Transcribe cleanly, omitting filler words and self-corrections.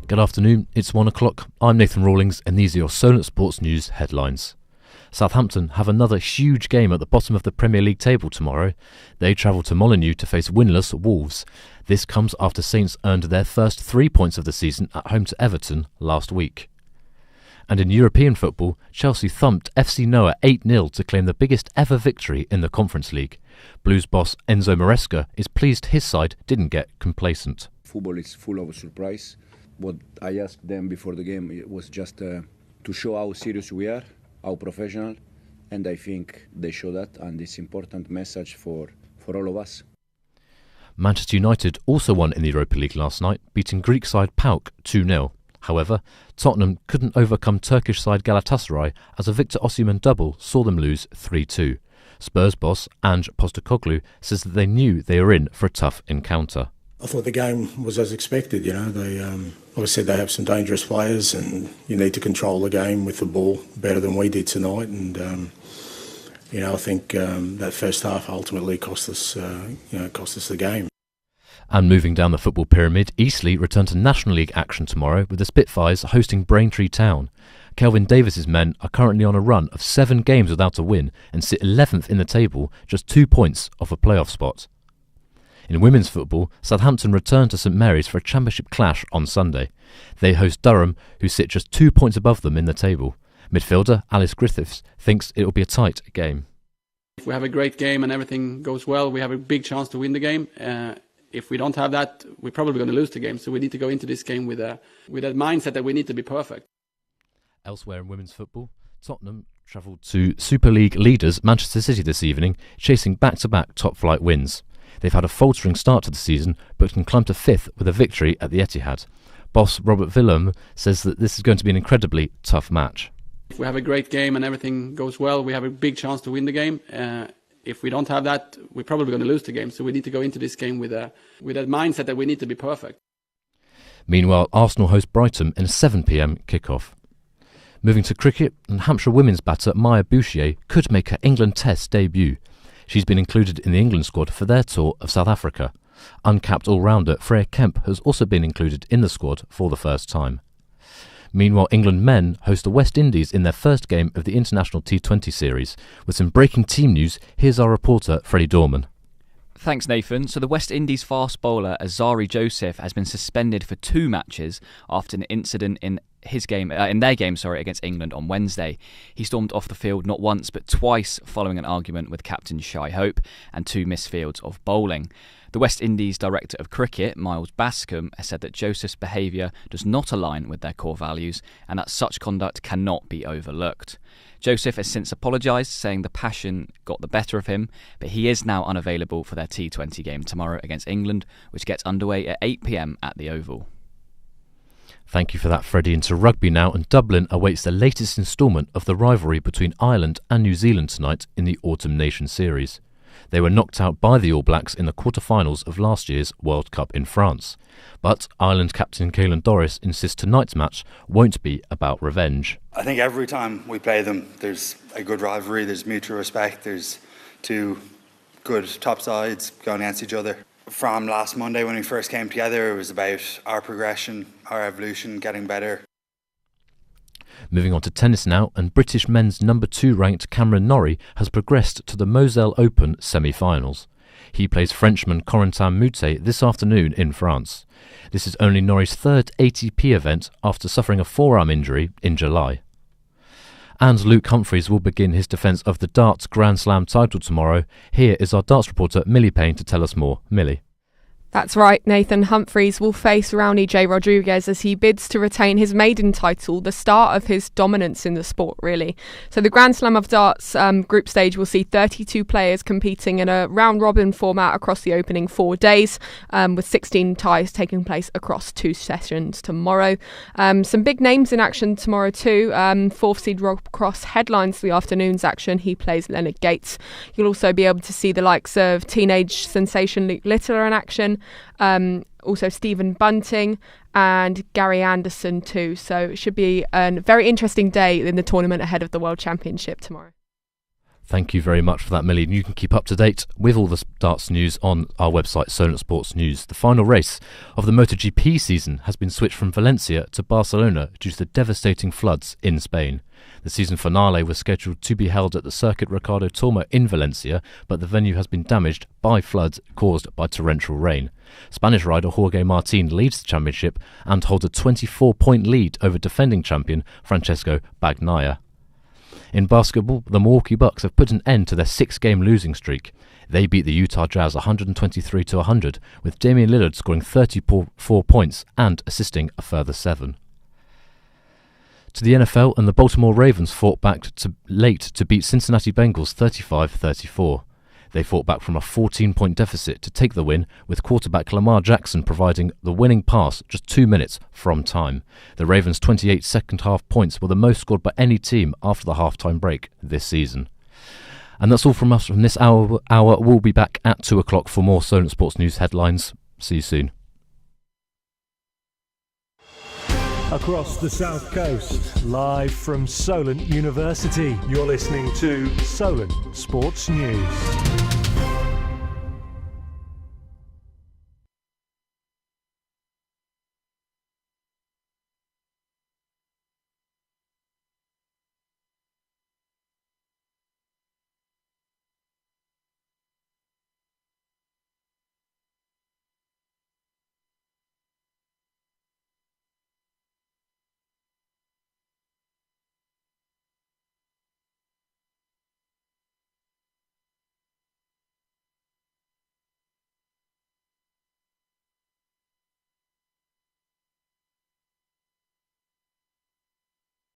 Good afternoon, it's 1 o'clock. I'm Nathan Rawlings and these are your Solent Sports News headlines. Southampton have another huge game at the bottom of the Premier League table tomorrow. They travel to Molineux to face winless Wolves. This comes after Saints earned their first 3 points of the season at home to Everton last week. And in European football, Chelsea thumped FC Noah 8-0 to claim the biggest ever victory in the Conference League. Blues boss Enzo Maresca is pleased his side didn't get complacent. Football is full of surprise. What I asked them before the game it was just to show how serious we are, how professional, and I think they show that, and it's an important message for all of us. Manchester United also won in the Europa League last night, beating Greek side PAOK 2-0. However, Tottenham couldn't overcome Turkish side Galatasaray as a Victor Osimhen double saw them lose 3-2. Spurs boss Ange Postecoglou says that they knew they were in for a tough encounter. I thought the game was as expected, They obviously they have some dangerous players and you need to control the game with the ball better than we did tonight. And, I think that first half ultimately cost us the game. And moving down the football pyramid, Eastleigh return to National League action tomorrow with the Spitfires hosting Braintree Town. Kelvin Davis's men are currently on a run of 7 games without a win and sit 11th in the table, just 2 points off a playoff spot. In women's football, Southampton return to St Mary's for a championship clash on Sunday. They host Durham, who sit just 2 points above them in the table. Midfielder Alice Griffiths thinks it will be a tight game. If we have a great game and everything goes well, we have a big chance to win the game. If we don't have that, we're probably going to lose the game. So we need to go into this game with that mindset that we need to be perfect. Elsewhere in women's football, Tottenham travelled to Super League leaders Manchester City this evening, chasing back-to-back top-flight wins. They've had a faltering start to the season, but can climb to 5th with a victory at the Etihad. Boss Robert Willem says that this is going to be an incredibly tough match. If we have a great game and everything goes well, we have a big chance to win the game. If we don't have that, we're probably going to lose the game. So we need to go into this game with that mindset that we need to be perfect. Meanwhile, Arsenal host Brighton in a 7 p.m. kickoff. Moving to cricket, and Hampshire women's batter Maya Bouchier could make her England Test debut. She's been included in the England squad for their tour of South Africa. Uncapped all-rounder Freya Kemp has also been included in the squad for the first time. Meanwhile, England men host the West Indies in their first game of the International T20 series. With some breaking team news, here's our reporter Freddie Dorman. Thanks, Nathan. So the West Indies fast bowler Azari Joseph has been suspended for 2 matches after an incident in their game against England on Wednesday. He stormed off the field not once but twice following an argument with captain Shai Hope and 2 missed fields of bowling. The West Indies Director of Cricket, Miles Bascombe, has said that Joseph's behaviour does not align with their core values and that such conduct cannot be overlooked. Joseph has since apologised, saying the passion got the better of him, but he is now unavailable for their T20 game tomorrow against England, which gets underway at 8 p.m. at the Oval. Thank you for that, Freddie. Into rugby now, and Dublin awaits the latest instalment of the rivalry between Ireland and New Zealand tonight in the Autumn Nation Series. They were knocked out by the All Blacks in the quarter-finals of last year's World Cup in France. But Ireland captain Caelan Doris insists tonight's match won't be about revenge. I think every time we play them, there's a good rivalry, there's mutual respect, there's 2 good top sides going against each other. From last Monday when we first came together, it was about our progression, our evolution, getting better. Moving on to tennis now, and British men's number 2 ranked Cameron Norrie has progressed to the Moselle Open semi-finals. He plays Frenchman Corentin Moutet this afternoon in France. This is only Norrie's 3rd ATP event after suffering a forearm injury in July. And Luke Humphries will begin his defence of the darts Grand Slam title tomorrow. Here is our darts reporter Millie Payne to tell us more. Millie. That's right, Nathan. Humphries will face Raoni J. Rodriguez as he bids to retain his maiden title, the start of his dominance in the sport, really. So the Grand Slam of Darts group stage will see 32 players competing in a round-robin format across the opening 4 days, with 16 ties taking place across 2 sessions tomorrow. Some big names in action tomorrow too. 4th seed Rob Cross headlines the afternoon's action. He plays Leonard Gates. You'll also be able to see the likes of teenage sensation Luke Littler in action. Also Stephen Bunting and Gary Anderson too. So it should be a very interesting day in the tournament ahead of the World Championship tomorrow. Thank you very much for that, Millie. And you can keep up to date with all the darts news on our website, Solent Sports News. The final race of the MotoGP season has been switched from Valencia to Barcelona due to the devastating floods in Spain. The season finale was scheduled to be held at the Circuit Ricardo Tormo in Valencia, but the venue has been damaged by floods caused by torrential rain. Spanish rider Jorge Martin leads the championship and holds a 24-point lead over defending champion Francesco Bagnaia. In basketball, the Milwaukee Bucks have put an end to their 6-game losing streak. They beat the Utah Jazz 123-100, with Damian Lillard scoring 34 points and assisting a further 7. To the NFL, and the Baltimore Ravens fought back late to beat Cincinnati Bengals 35-34. They fought back from a 14-point deficit to take the win, with quarterback Lamar Jackson providing the winning pass just 2 minutes from time. The Ravens' 28 second-half points were the most scored by any team after the halftime break this season. And that's all from us from this hour. We'll be back at 2 o'clock for more Solent Sports News headlines. See you soon. Across the South Coast, live from Solent University, you're listening to Solent Sports News.